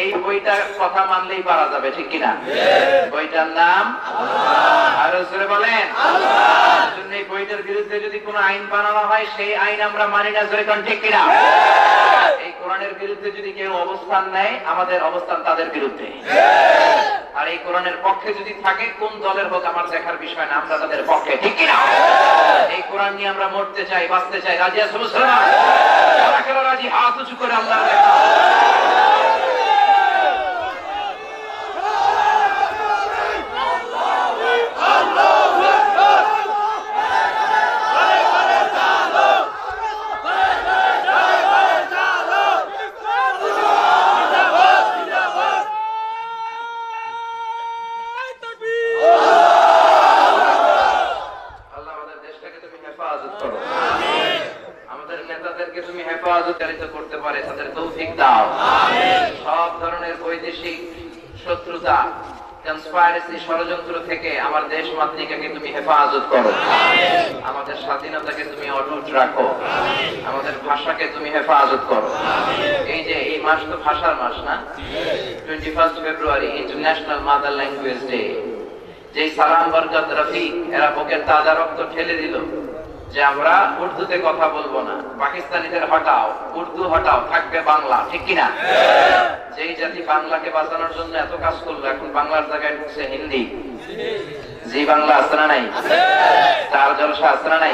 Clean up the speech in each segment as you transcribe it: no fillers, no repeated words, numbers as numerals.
এই বইটার কথা মানলেই পারা যাবে, ঠিক কিনা? বইটার নাম আরো জোরে বলেন। এই বইটার বিরুদ্ধে যদি কোনো আইন বানানো হয় সেই আইন আমরা মানি না, জোরে কোন ঠিক কিনা? এই কোরআনের বিরুদ্ধে যদি কেউ অবস্থান নেয় আমাদের অবস্থান তাদের বিরুদ্ধে। আর এই কোরআনের পক্ষে যদি থাকে কোন দলের হোক আমার দেখার বিষয় না, আমরা তাদের পক্ষে, ঠিক কিনা? এই কোরআন নিয়ে আমরা মরতে চাই, বাঁচতে চাই। রাজি আছো মুসলমান? রাজি হাত উঁচু করে আমরা দেখা। করতে পারে তাদের তৌফিক দাও। সব ধরনের বৈদেশিক শত্রুতা, কনস্পাইরেসি, ষড়যন্ত্র থেকে আমার দেশ মাতৃকাকে তুমি হেফাজত করো। আমাদের স্বাধীনতাকে তুমি অটুট রাখো। আমাদের ভাষাকে তুমি হেফাজত করো। এই যে এই মাস তো ভাষার মাস না, 21 ফেব্রুয়ারি ইন্টারন্যাশনাল মাদার ল্যাঙ্গুয়েজ ডে। যে সালাম বরকত রফিক এরা বুকের তাজা রক্ত ঠেলে দিল যে আমরা উর্দুতে কথা বলবো না, পাকিস্তানিদের হটাও, উর্দু হটাও, থাকবে বাংলা, ঠিক কিনা? যেই জাতি বাংলাকে বাঁচানোর জন্য এত কাজ করলো এখন বাংলার জায়গায় ঢুকছে হিন্দি। জি বাংলা আছে না নাই? স্টার জলসা আছে না নাই?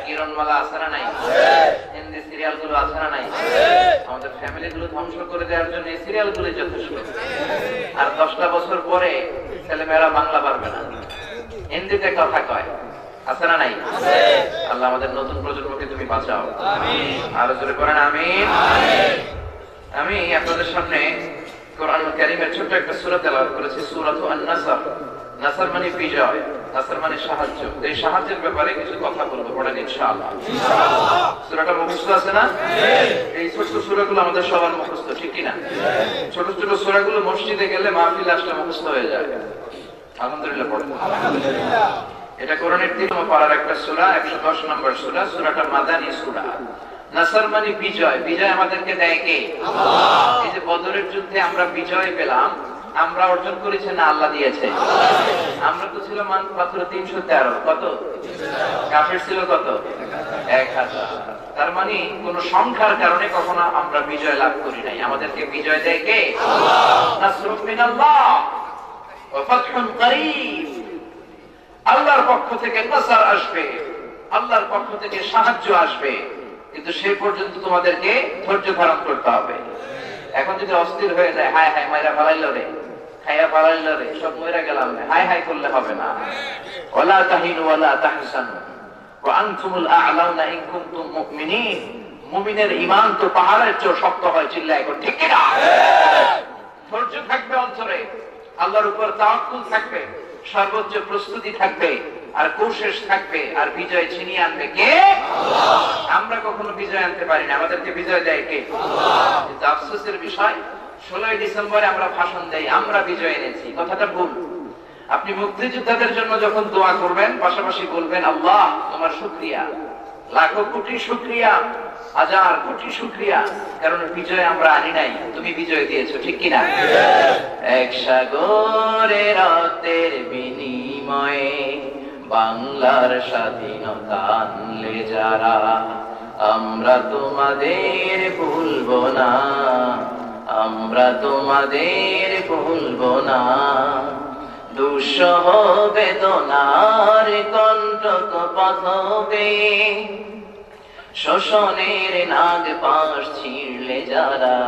কিরণমালা আছে না নাই? হিন্দি সিরিয়াল গুলো আছে না নাই? আমাদের ফ্যামিলি গুলো ধ্বংস করে দেওয়ার জন্য এই সিরিয়াল গুলো যথেষ্ট। আর 10টা বছর পরে ছেলেমেয়েরা বাংলা পারবে না, হিন্দিতে কথা কয়, আছে না নাই? আল্লাহ আমাদের নতুন প্রজন্মকে তুমি বাঁচাও। আরো জোরে করেন আমিন। আমি আপনাদের সামনে কোরআনুল কারীমের ছোট্ট একটা সূরা তেলাওয়াত করেছি, সূরাতুন আন-নাসর। নাসর মানে বিজয়, নাসর মানে সাহায্য। এই সাহায্যের ব্যাপারে কিছু কথা বলবো, পড়েন ইনশাআল্লাহ। সূরাটা মুখস্থ আছে না? এই ছোট সূরাগুলো আমাদের সবার মুখস্থ, ঠিক কি না? ছোট ছোট সূরাগুলো মসজিদে গেলে মাহফিলে আসলে মুখস্থ হয়ে যায়। আলহামদুলিল্লাহ পড়েন আলহামদুলিল্লাহ। এটা কোরআনের 3 পারার একটা সূরা, 110 নম্বর সূরা, সূরাটা মাদানী সূরা। নাসর মানে বিজয়। বিজয় আমাদেরকে দেয় কে? আল্লাহ। এই যে বদরের যুদ্ধে আমরা বিজয় পেলাম, আমরা অর্জন করেছি না আল্লাহ দিয়েছে? আমরা তো ছিলাম মাত্র 313, কত? কাফের ছিল কত? 1000। তার মানে কোন সংখ্যার কারণে কখনো আমরা বিজয় লাভ করি নাই। আমাদেরকে বিজয় দেয় কে? আল্লাহ। নাসরুম মিনাল্লাহ ওয়া ফাতহুন করিব। আল্লাহর পক্ষ থেকে নাসর আসবে, আল্লাহর পক্ষ থেকে সাহায্য আসবে, কিন্তু সেই পর্যন্ত তোমাদেরকে ধৈর্য ধারণ করতে হবে। এখন যদি অস্থির হয়ে যায়, হায় হায় মাইরা ফালাইল রে, খাইয়া ফালাইল রে, সব মইরা গেলাম, হায় হায় করলে হবে না। ওয়ালা তাহিনু ওয়ালা তাহসানু ওয়া আনতুমুল আ'লাউনা ইন কুনতুম মুমিনিন। মুমিনের ঈমান তো পাহাড়ের চেয়ে শক্ত হয়, চিল্লায় কর ঠিক কি না? ধৈর্য থাকবে অন্তরে, আল্লাহর উপর তাওয়াক্কুল থাকবে, সর্বোচ্চ প্রস্তুতি থাকবে, আর কোশেশ থাকবে, আর বিজয় ছিনিয়ে আনবে কে? আল্লাহ। আমরা কখনো বিজয় আনতে পারি না, আমাদেরকে বিজয় দেয় কে? আল্লাহ। কিন্তু আফসোসের বিষয় 16 ডিসেম্বরে আমরা ভাষণ দেই আমরা বিজয় এনেছি, কথাটা ভুল। আপনি মুক্তিযোদ্ধাদের জন্য যখন দোয়া করবেন পাশাপাশি বলবেন আল্লাহ তোমার শুকরিয়া, লাখো কোটি শুকরিয়া, হাজার কোটি শুকরিয়া, কারণ বিজয় আমরা আনি নাই, তুমি বিজয় দিয়েছো, ঠিক কিনা? এক সাগরে রক্তের বিনিময়ে বাংলার স্বাধীনতা আনলে যারা, আমরা তোমাদের ভুলবো না, আমরা তোমাদের ভুলবো না। দুঃসহ বেদনার কণ্টক পথবে, শোষণের নাগ পাশ ছিঁড়লে যারা,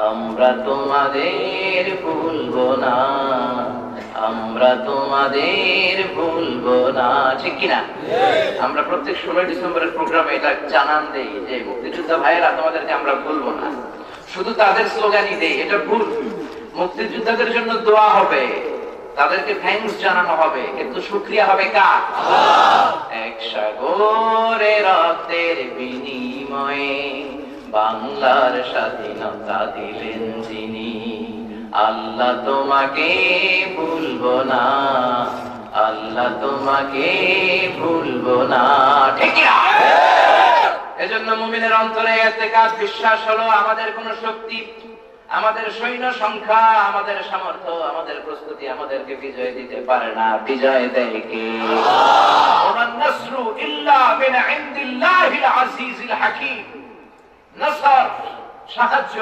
আমরা তোমাদের ভুলবো না, আমরা তোমাদের ভুলবো না, ঠিক কিনা? আমরা প্রত্যেক 16 ডিসেম্বরের প্রোগ্রামে এটা জানান দেই যে মুক্তিযোদ্ধা ভাইয়েরা তোমাদেরকে আমরা ভুলবো না। শুধু তাদের স্লোগানই দেই, এটা ভুল। মুক্তিযোদ্ধাদের জন্য দোয়া হবে, তাদেরকে থ্যাঙ্কস জানানো হবে, কিন্তু শুকরিয়া হবে কার? আল্লাহ। এক সাগরে রক্তের বিনিময়ে বাংলার স্বাধীনতা দিলেন যিনি, আল্লাহ তোমাকে ভুলবো না, আল্লাহ তোমাকে ভুলবো না, ঠিক না? এজন্য মুমিনের অন্তরে ইতিকাদ, বিশ্বাস হলো আমাদের কোন শক্তি আমাদের সৈন্য সংখ্যা, আমাদের সামর্থ্য, আমাদের প্রস্তুতি আমাদেরকে বিজয় দিতে পারে না। বিজয় দেয় কে? ওমান নাসরু ইল্লা মিন ইনদিল্লাহিল আজিজিল হাকীম। নাসর, সাহায্য,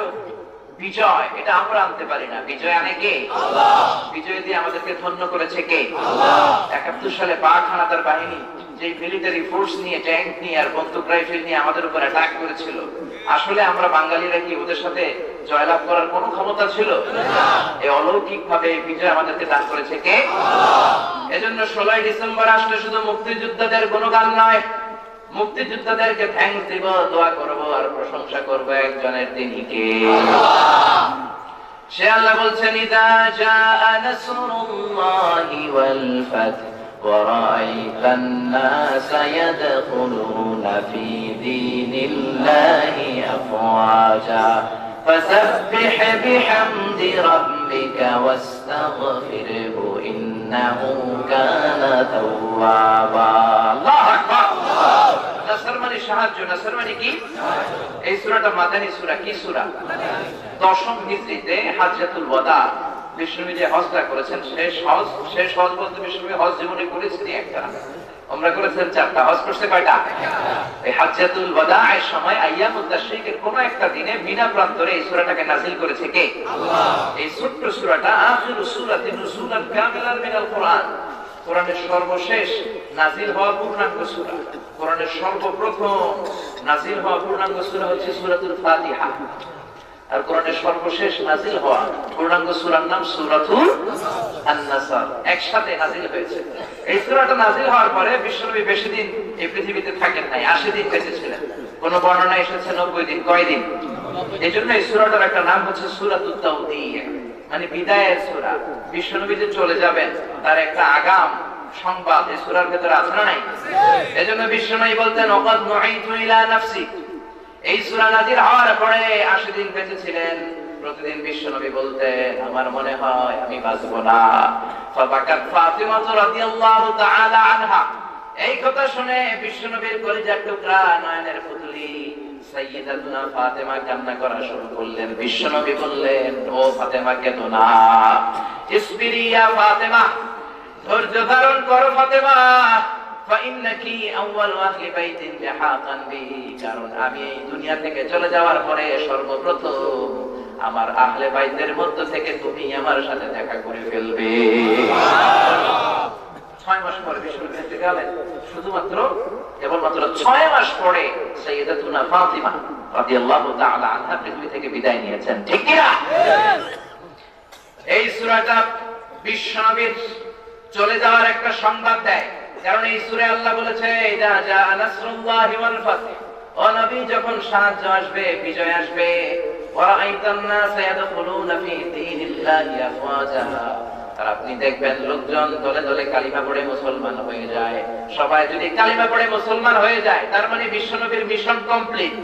বিজয়, এটা আমরা আনতে পারি না। বিজয় আনে কে? আল্লাহ। বিজয় দিয়ে আমাদেরকে ধন্য করেছে কে? আল্লাহ। 71 সালে পাক হানাদার বাহিনী যে মিলিটারি ফোর্স নিয়ে, ট্যাঙ্ক নিয়ে আর বন্দুক রাইফেল নিয়ে আমাদের উপর অ্যাটাক করেছিল, আসলে আমরা বাঙালিরা কি ওদের সাথে জয়লাভ করার কোনো ক্ষমতা ছিল? এই অলৌকিক ভাবে বিজয় আমাদেরকে দান করেছে কে? আল্লাহ। এজন্য 16 ডিসেম্বর আসলে শুধু মুক্তিযোদ্ধাদের গুণগান নয়, মুক্তিযোদ্ধাদেরকে থ্যাঙ্কস দিব, দোয়া করব আর প্রশংসা করব একজনের, তিনি কে? আল্লাহ। সে আল্লাহ বলছেন, ইযা জাআ নাসরুল্লাহি ওয়াল ফাth ورأيت الناس يدخلون في دين الله أفواجا فسبح بحمد ربك واستغفره إنه كان توابا الله أكبر নাসর মানে সাহায্য। নাসর মানে কি? এই সূরাটা মাদানী সূরা। কি সূরা? 10ম হিজরিতে হাজ্জাতুল ওয়াদা, বিশ্বনবী যে হজটা করেছেন, শেষ হজ বলতে বিশ্বনবী হজ জীবনে করেছেন একটা, আমরা করেছেন 4টা। হজ করতে কয়টা? এই হাজ্জাতুল ওয়াদা এর সময় আইয়ামুত তাশরিকের কোন একটা দিনে মিনা প্রান্তরে এই সূরাটাকে নাযিল করেছে কে? আল্লাহ। এই ছোট্ট সূরাটা আখিরু সূরাতিন নুজুলান কামিলান মিনাল কোরআন, কোরআনের সর্বশেষ নাযিল হওয়া পূর্ণাঙ্গ সূরা। কোরআনের সর্বপ্রথম নাযিল হওয়া পূর্ণাঙ্গ সূরা হচ্ছে সূরাতুল ফাতিহা, আর কোরআনের সর্বশেষ নাযিল হওয়া পূর্ণাঙ্গ সূরার নাম সূরাতুল আন-নাসর। একসাথে নাযিল হয়েছে। এই সূরাটা নাযিল হওয়ার পরে বিশ্বনবী বেশি দিন এই পৃথিবীতে থাকেন নাই, 80 দিন বেঁচে ছিলেন। কোন বর্ণনায় এসেছে 90 দিন। কয় দিন? এইজন্য এই সূরাটার একটা নাম হচ্ছে সূরাতুত তাওদিয়া, মানে বিদায়ের সূরা। বিশ্বনবী যে চলে যাবেন তার একটা আগাম সংবাদ এই সূরার ভিতরে আছে না নাই? এজন্য বিশ্বনবী বলতেন, ওয়াকাদ নুঈতু ইলা নাফসি। এই সূরা নাযিল হওয়ার পরে 80 দিন বেঁচে ছিলেন। প্রতিদিন বিশ্বনবী বলতেন, আমার মনে হয় আমি বাঁচব না। ফাবাকাত ফাতিমা রাদিয়াল্লাহু তাআলা আনহা। এই কথা শুনে বিশ্বনবীর কলিজার টুকরা, নয়নের পুতুলি সাইয়্যিদাতুনা ফাতেমা কান্না করা শুরু করলেন। বিশ্বনবী বললেন, ও ফাতেমা কেঁদো না, ইসবিরি ইয়া ফাতেমা, ধৈর্য ধারণ করো ফাতেমা, ফাইন্নাকি আউয়ালু আহলি বাইতিন লিহাকান বিহি, কারণ আমি এই দুনিয়া থেকে চলে যাওয়ার পরে সর্বপ্রথম আমার আহলে বাইতের মধ্য থেকে তুমি আমার সাথে দেখা করে ফেলবে। সুবহানাল্লাহ। 6 মাস পরে বিশ্বনবী থেকে গেলেন। শুধুমাত্র কেবলমাত্র 6 মাস পরে সাইয়্যিদাতুনা ফাতিমা রাদিয়াল্লাহু তাআলা আনহা পৃথিবী থেকে বিদায় নিয়েছেন। ঠিক কি না? এই সূরাটা বিশ্বনবীর চলে যাওয়ার একটা সংবাদ দেয়। কারণ এই সূরায় আল্লাহ বলেছে, ইযা জাআ নাসরুল্লাহি ওয়াল ফাth, ও নবী যখন সাহায্য আসবে, বিজয় আসবে, ওয়া রাআইতান নাস ইয়াদখুলুনা ফি দীনিল্লাহি আফওয়াজা, আর আপনি দেখবেন লোকজন দলে দলে কালিমা পড়ে মুসলমান হয়ে যায়। সবাই যদি কালিমা পড়ে মুসলমান হয়ে যায়, তার মানে বিশ্বনবীর মিশন কমপ্লিট।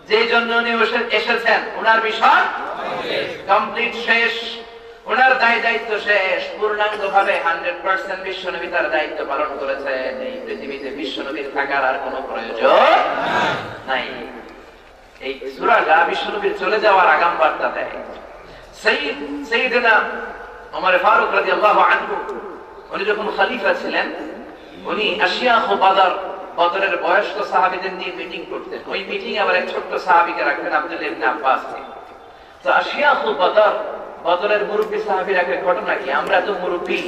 যেই জন্য উনি এসেছেন, ওনার মিশন কমপ্লিট, শেষ। ওনার দায়িত্ব শেষ। পূর্ণাঙ্গভাবে 100% বিশ্বনবী তার দায়িত্ব পালন করেছেন। এই পৃথিবীতে বিশ্বনবীর থাকার আর কোনো প্রয়োজন নাই। এই সূরাটা বিশ্বনবীর চলে যাওয়ার আগাম বার্তা দেয়। সাইয়্যিদনা ওমর ফারুক রাদিয়াল্লাহু আনহু, উনি যখন খলিফা ছিলেন, উনি আশিয়াখ বদরের বয়স্ক সাহাবীদের নিয়ে মিটিং করতেন। ওই মিটিং আবার এক ছোট্ট সাহাবীকে রাখতেন, আব্দুল্লাহ ইবনে আব্বাস। তো আশিয়াখ বদরের মুরব্বী সাহাবীর একটা ঘটনা কি, আমরা তো মুরব্বী,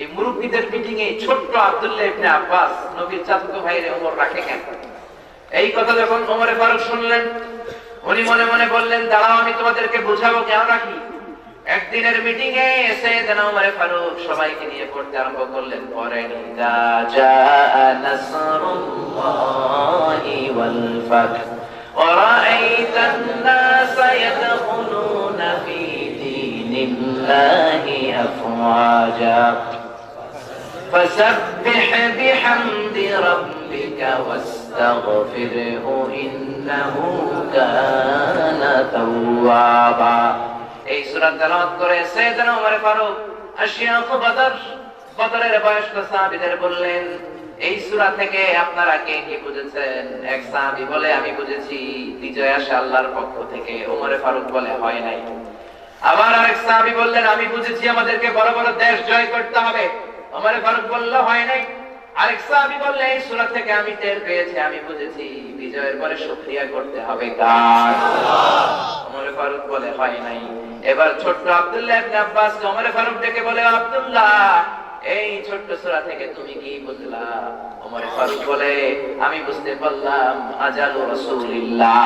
এই মুরব্বীদের মিটিং এ ছোট্ট আব্দুল্লাহ ইবনে আব্বাস নবীর চাচাতো ভাইরে ওমর রাখে কেন? এই কথা যখন ওমর ফারুক শুনলেন, উনি মনে মনে বললেন, দাঁড়াও আমি তোমাদেরকে বুঝাবো কেন রাখি। একদিনের মিটিং এ সাইয়েদনা ওমর ফারুক সবাইকে নিয়ে পড়তে আরম্ভ করলেন, পরেন, ইযা জাআ নাসরুল্লাহি ওয়াল ফাth ওয়া রাআইতান নাস ইয়াদখুলুনা ফি দীনিল্লাহি আফওয়াজা ফাসাব্বিহ বিহামদি রাব্বিকা ওয়াস্তাগফিরহু ইন্নাহু কানা তাওয়াবা। এই সূরা তেলাওয়াত করে সাইয়েদনা ওমর ফারুক আশিয়াখ বদরের বয়স্ক সাহাবীদের বললেন, এই সূরা থেকে আপনারা কে কি বুঝেছেন? এক সাহাবী বলে আমি বুঝেছি বিজয় আসে আল্লাহর পক্ষ থেকে। ওমর ফারুক বলে হয় নাই। আবার আরেক সাহাবী বললেন আমি বুঝেছি আমাদেরকে বড় বড় দেশ জয় করতে হবে। ওমর ফারুক বলল হয় নাই। আরেক সাহাবী বললেন এই সূরা থেকে আমি টের পেয়েছি আমি বুঝেছি বিজয়ের পরে শুকরিয়া করতে হবে কার? ওমর ফারুক বলে হয় নাই। এবার ছোট্ট আব্দুল্লাহ ইবনে আব্বাস ওমর ফারুক ডেকে বলে আব্দুল্লাহ এই ছোট্ট সূরা থেকে তুমি কি বুঝলা? ওমর ফারুক বলে আমি বুঝতে পারলাম আজালু রাসূলিল্লাহ।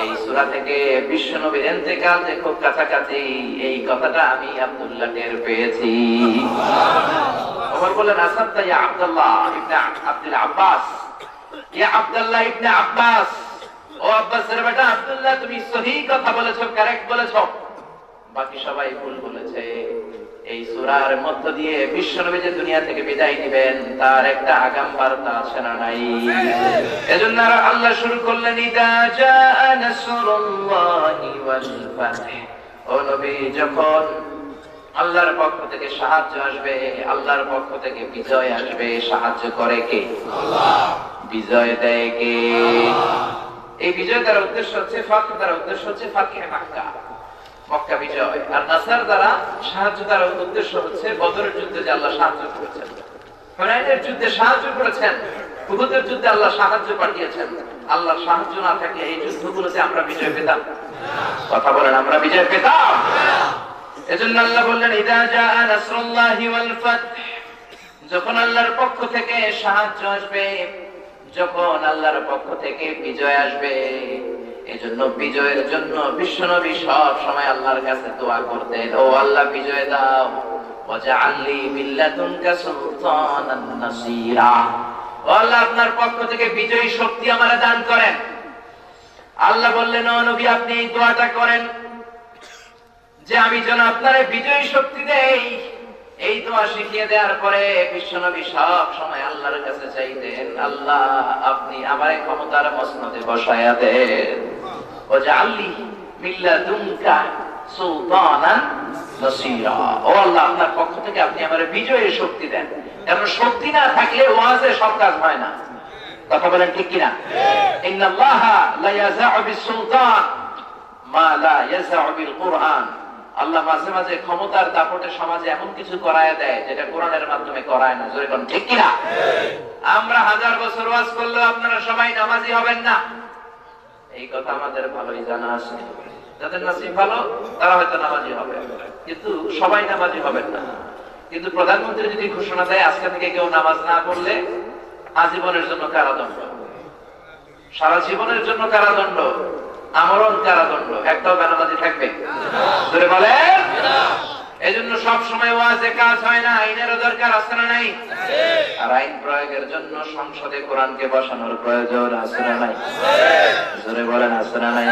এই সূরা থেকে বিশ্বনবীর ইন্তেকাল যে খুব কাছাকাছি এই কথাটা আমি আব্দুল্লাহ টের পেয়েছি। ওমর বলেন আসাদতা ইয়া আব্দুল্লাহ ইবনে আব্দুল আব্বাস, ইয়া আব্দুল্লাহ ইবনে আব্বাস, ও আব্বাসের বেটা আব্দুল্লাহ তুমি সহি কথা বলেছো, কারেক্ট বলেছো। বাকি সবাই ভুল বলেছে। এই সূরার মধ্য দিয়ে বিশ্বনবী যে দুনিয়া থেকে বিদায় নেবেন তার একটা আগাম বার্তা আছে না নাই? এজন্য আল্লাহ শুরু করলেন ইদা জাআ নাসরুল্লাহি ওয়াল ফাতহ। ও নবী যখন আল্লাহর পক্ষ থেকে সাহায্য আসবে, আল্লাহর পক্ষ থেকে বিজয় আসবে, সাহায্য করে কে? আল্লাহ। বিজয় দেয় কে? এই বিজয় দ্বারা উদ্দেশ্য হচ্ছে ফাতহ দ্বারা উদ্দেশ্য হচ্ছে ফাতহে মক্কা, মক্কা বিজয়। আর নাসর দ্বারা সাহায্য দ্বারা উদ্দেশ্য হচ্ছে বদরের যুদ্ধে যে আল্লাহ সাহায্য করেছেন, হুনাইনের যুদ্ধে সাহায্য করেছেন, উহুদের যুদ্ধে আল্লাহ সাহায্য পাঠিয়েছেন। আল্লাহর সাহায্য না থাকলে এই যুদ্ধগুলোতে আমরা বিজয় পেতাম? কথা বলেন আমরা বিজয় পেতাম? এজন্য আল্লাহ বললেন ইদা জাআ নাসরুল্লাহি ওয়াল ফাতহ। যখন আল্লাহর পক্ষ থেকে সাহায্য আসবে, যখন আল্লাহর পক্ষ থেকে বিজয় আসবে, এজন্য বিজয়ের জন্য বিশ্বনবী সব সময় আল্লাহর কাছে দোয়া করতেন, ও আল্লাহ বিজয় দাও, ওয়াজআলনি মিল্লাতুনকা সুলতানান নাসীরা। ও আল্লাহ আপনার পক্ষ থেকে বিজয়ী শক্তি আমারে দান করেন। আল্লাহ বললেন ও নবী আপনি এই দোয়াটা করেন যে আমি যেন আপনারে বিজয়ী শক্তি দেই। এই দোয়া শিখিয়ে দেওয়ার পরে বিশ্বনবী সব সময় আল্লাহর কাছে চাইতেন আল্লাহ আপনি আমারে ক্ষমতার মসনদে বসায়া দেন, ওয়াজআলনি মিল্লাতুনকা সুলতানান নাসীরা। ও আল্লাহ আপনার পক্ষ থেকে আপনি আমারে বিজয়ী শক্তি দেন। কারণ শক্তি না থাকলে ওয়াজে সব কাজ হয় না। কথা বলেন ঠিক কিনা? ইন্নাল্লাহা লা ইয়াযা'ু বিস-সুলতান মা লা ইয়াযা'ু বিল-কুরআন। আল্লাহ মাঝে মাঝে ক্ষমতার দাপটে সমাজে এমন কিছু করায় দেয় যেটা কোরআনের মাধ্যমে করায় না। জোরে কোন ঠিক কিনা? আমরা হাজার বছর ওয়াজ করলেও আপনারা সবাই নামাজি হবেন না, এই কথা আমাদের ভালোই জানা আছে। যাদের নসিব ভালো তারা হয়তো নামাজি হবে, কিন্তু সবাই নামাজি হবেন না। কিন্তু প্রধানমন্ত্রী যদি ঘোষণা দেয় আজকে থেকে কেউ নামাজ না পড়লে আজীবনের জন্য কারাদণ্ড, সারা জীবনের জন্য কারাদণ্ড, আমরণ কারাদণ্ড, একটাও বেনামাজি থাকবে? ধরে বলেন। এজন্য সব সময় ওয়াজে কাজ হয় না, আইনেরও দরকার আছে না নাই? আর আইন প্রয়োগের জন্য সংসদে কোরআনকে বসানোর প্রয়োজন আছে না নাই? ধরে বলেন আছে না নাই?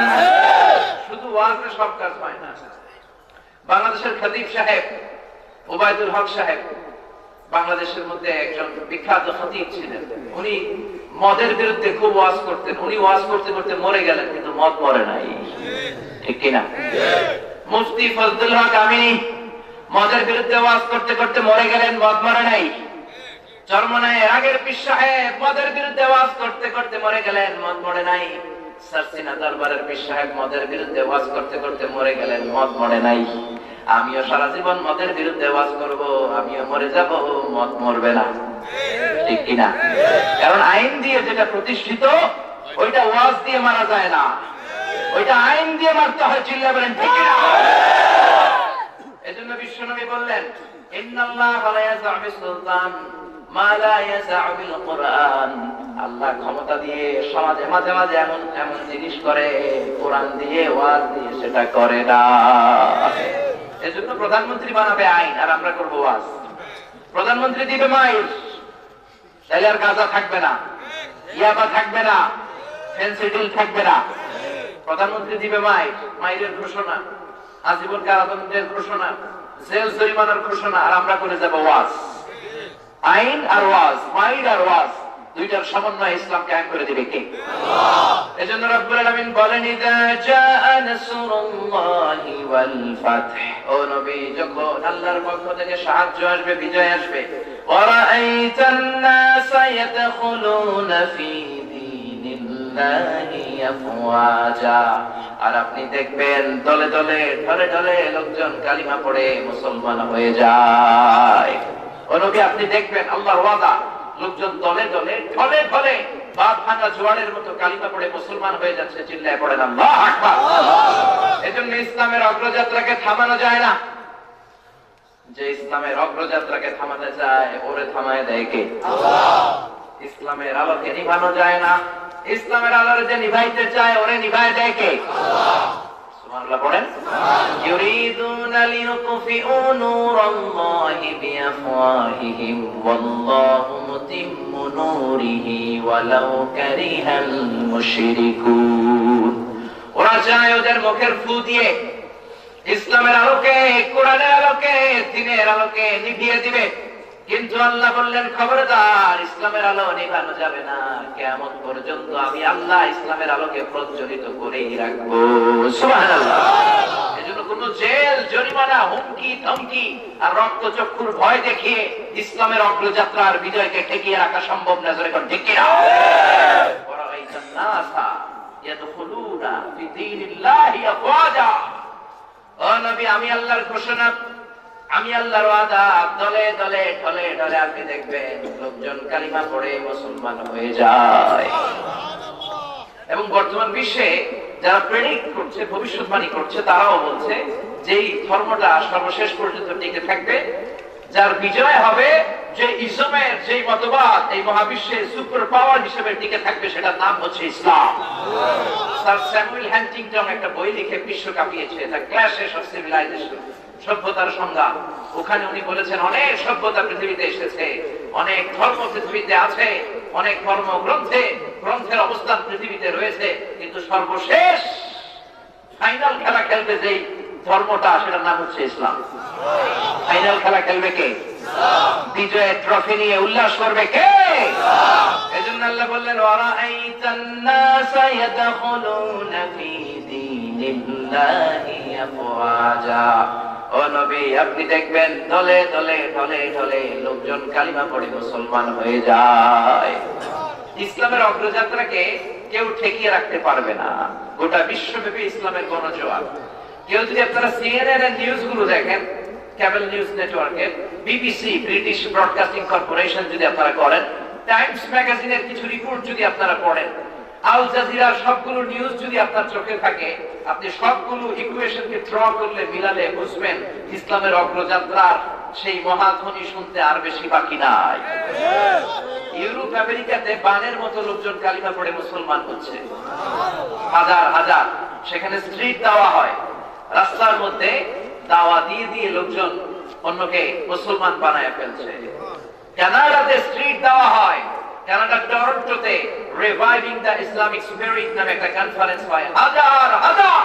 শুধু ওয়াজে সব কাজ হয় না। বাংলাদেশের খতিব সাহেব ওবায়দুল হক সাহেব বাংলাদেশের মধ্যে একজন বিখ্যাত খতিব ছিলেন। উনি মদের বিরুদ্ধে খুব ওয়াজ করতেন। উনি ওয়াজ করতে করতে মরে গেলেন, কিন্তু মদ মরে নাই। ঠিক কিনা? মুফতি ফজলুল হক আমিনী মদের বিরুদ্ধে ওয়াজ করতে করতে মরে গেলেন, মদ মরে নাই। চরমনায়ের আগের পীর সাহেব মদের বিরুদ্ধে ওয়াজ করতে করতে মরে গেলেন, মদ মরে নাই। সারসিনা দরবারের পীর সাহেব মদের বিরুদ্ধে ওয়াজ করতে করতে মরে গেলেন, মদ মরে নাই। আমিও সারা জীবন মদের বিরুদ্ধে ওয়াজ করব, আমিও মরে যাব, মদ মরবে না। ঠিক কিনা? কারণ আইন দিয়ে যেটা প্রতিষ্ঠিত ওইটা ওয়াজ দিয়ে মারা যায় না, ওইটা আইন দিয়ে মারতে হয়। চিল্লা বলেন ঠিক কিনা? এজন্য বিশ্বনবী বললেন ইন্নাল্লাহা লা ইয়াযা'ু বিস-সুলতান মা লা ইয়াযা'ু বিল-কুরআন। আল্লাহ ক্ষমতা দিয়ে সমাজে মাঝে মাঝে এমন এমন জিনিস করে কোরআন দিয়ে ওয়াজ দিয়ে সেটা করে না। এজন্য প্রধানমন্ত্রী বানাবে আইন আর আমরা করব ওয়াজ। প্রধানমন্ত্রী দিবে মাইর, তাইলে আর গাঁজা থাকবে না, ইয়াবা থাকবে না, ফেন্সিডিল থাকবে না। প্রধানমন্ত্রী দিবে মাইর, মাইরের ঘোষণা, আজীবন কারাদণ্ডের ঘোষণা, জেল জরিমানার ঘোষণা, আর আমরা করে যাব ওয়াজ। আইন আর ওয়াজ, মাইর আর ওয়াজ, দুইটার সমন্বয় ইসলাম কায়েম করে দিবে কে? আল্লাহ। এজন্য রব্বুল আলামিন বলেন ইযা জাআ নাসরুল্লাহি ওয়াল ফাতহ। ও নবী যখন আল্লাহর পক্ষ থেকে সাহায্য আসবে, বিজয় আসবে, وَرَأَيْتَ النَّاسَ يَدْخُلُونَ فِي دِينِ اللَّهِ أَفْوَاجًا। আর আপনি দেখবেন দলে দলে ঢলে ঢলে লোকজন কালিমা পড়ে মুসলমান হয়ে যায়। ও নবী, আপনি দেখবেন আল্লাহর ওয়াদা, লোকজন দলে দলে ঢলে ঢলে বাঁধ ভাঙা জোয়ারের মতো কালিমা পড়ে মুসলমান হয়ে যাচ্ছে। চিল্লায় পড়েন আল্লাহু আকবার। এজন্য ইসলামের অগ্রযাত্রাকে থামানো যায় না। যে ইসলামের অগ্রযাত্রাকে থামাতে চায়, ওরে থামায় দেয় কে? আল্লাহ। ইসলামের আলোকে নিভানো যায় না। ইসলামের আলোরে যে নিভাইতে চায়, ওরে নিভায় দেয় কে? আল্লাহ। সুবহানাল্লাহ পড়েন। ইউরিদুনা লিয়ুতফিউ নূরাল্লাহি বিআফওয়াহিহিম ওয়াল্লাহু মুতিম্মু নূরিহি ওয়ালাউ কারিহাল মুশরিকুন। ওরা চায় ওদের মুখের ফু দিয়ে ইসলামের আলোকে, কোরআনের আলোকে, দ্বীনের আলোকে নিভিয়ে দিবে। কিন্তু আল্লাহ বললেন, খবরদার, ইসলামের আলো নিভানো যাবে না। কিয়ামত পর্যন্ত আমি আল্লাহ ইসলামের আলোকে প্রজ্বলিত করেই রাখবো। সুবহানাল্লাহ। এজন্য কোন জেল, জরিমানা, হুমকি ধমকি আর রক্তচক্ষুর ভয় দেখিয়ে ইসলামের অগ্রযাত্রার বিজয়কে ঠেকিয়ে রাখা সম্ভব না। জোরে কোন ঠিক কিনা? ওয়ারাআইতান নাসা ইয়াদখুলুনা ফি দীনিল্লাহি আফওয়াজা। ও নবী, আমি আল্লাহর ঘোষণা, আমি আল্লাহর ওয়াদা, দলে দলে ঢলে ঢলে আপনি দেখবেন লোকজন কালিমা পড়ে মুসলমান হয়ে যায়। এবং বর্তমান বিশ্বে যারা প্রেডিক্ট করছে, ভবিষ্যৎবাণী করছে, তারাও বলছে যে এই ধর্মটা সর্বশেষ পর্যন্ত টিকে থাকবে, যার বিজয় হবে, যে ইসলামের যে মতবাদ এই মহাবিশ্বের সুপার পাওয়ার হিসেবে টিকে থাকবে, সেটার নাম হচ্ছে ইসলাম। স্যার স্যামুয়েল হ্যান্টিংটন একটা বই লিখে বিশ্ব কাঁপিয়েছে, দ্য ক্ল্যাশেস অফ সিভিলাইজেশন, সভ্যতার সংগ্রাম। ওখানে উনি বলেছেন অনেক সভ্যতা পৃথিবীতে এসেছে, অনেক ধর্ম পৃথিবীতে আছে, অনেক ধর্ম গ্রন্থের অবস্থান পৃথিবীতে রয়েছে, কিন্তু সর্বশেষ ফাইনাল খেলা খেলবে যেই ধর্মটা, সেটার নাম হচ্ছে ইসলাম। ফাইনাল খেলা খেলবে কে? বিজয়ের ট্রফি নিয়ে উল্লাস করবে কে? এজন্য আল্লাহ বললেন, ওয়ারাআইতান নাসা ইয়াদখুলুনা ফি দীনিল্লাহি আফওয়াজা। ও নবী, আপনি দেখবেন দলে দলে ঢলে ঢলে লোকজন কালিমা পড়ে মুসলমান হয়ে যায়। ইসলামের অগ্রযাত্রাকে কেউ ঠেকিয়ে রাখতে পারবে না। গোটা বিশ্বব্যাপী ইসলামের গণজোয়ার। কেউ যদি আপনারা সিএনএন এর নিউজ গুলো দেখেন, কেবল নিউজ নেটওয়ার্কের, বিবিসি, ব্রিটিশ ব্রডকাস্টিং কর্পোরেশন যদি আপনারা করেন, টাইমস ম্যাগাজিনের কিছু রিপোর্ট যদি আপনারা পড়েন, আল জাজিরার সবগুলো নিউজ যদি আপনার চোখে থাকে, আপনি সবগুলো ইকুয়েশনকে ড্র করলে, মিলালে বুঝবেন ইসলামের অগ্রযাত্রার সেই মহাধ্বনি শুনতে আর বেশি বাকি নাই। ইউরোপ আমেরিকাতে বানের মতো লোকজন কালিমা পড়ে মুসলমান হচ্ছে, হাজার হাজার। সেখানে স্ট্রিট দাওয়া হয়, রাস্তার মধ্যে দাওয়া দিয়ে দিয়ে লোকজন অন্যকে মুসলমান বানায় ফেলছে। কানাডাতে স্ট্রিট দাওয়া হয়, কানাডা টরন্টোতে রিভাইভিং দ্য ইসলামিক স্পিরিট নামে একটা কনফারেন্স হয়। হাজার হাজার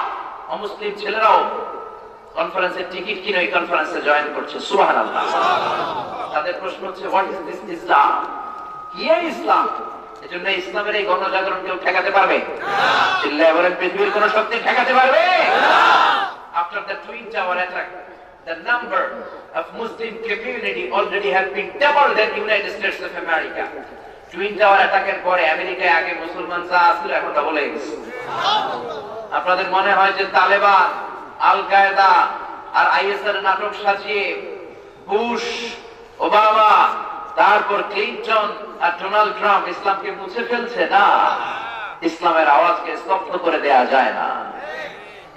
অমুসলিম ছেলেরাও কনফারেন্সের টিকিট কিনে এই কনফারেন্সে জয়েন করছে। সুবহানাল্লাহ। তাদের প্রশ্ন হচ্ছে, হোয়াট ইজ দিস ইসলাম? কি এই ইসলাম? এজন্য ইসলামের এই গণজাগরণ কেউ ঠেকাতে পারবে না। চিল্লায় বলেন, পৃথিবীর কোন শক্তি ঠেকাতে পারবে না। After the Twin Tower attack, the number of Muslim community already have been double than United States of America. Twin Tower attack এর পরে আমেরিকায় আগে মুসলমান যা ছিল এখন ডবল হয়ে গেছে। আপনাদের মনে হয় যে তালেবান, আল কায়েদা আর আইএস এর নাটক সাজিয়ে বুশ, ওবামা, তারপর ক্লিনটন আর ডোনাল্ড ট্রাম্প ইসলামকে মুছে ফেলছে? না, ইসলামের আওয়াজকে স্তব্ধ করে দেয়া যায় না,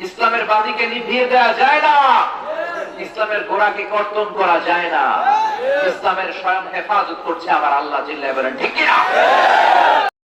ইসলামের বাতিকে নিভিয়ে দেয়া যায় না, ইসলামের গোড়াকে কর্তন করা যায় না। ইসলামের স্বয়ং হেফাজত করছে আমার আল্লাহ। জিল্লাহ বলেন ঠিক কিনা?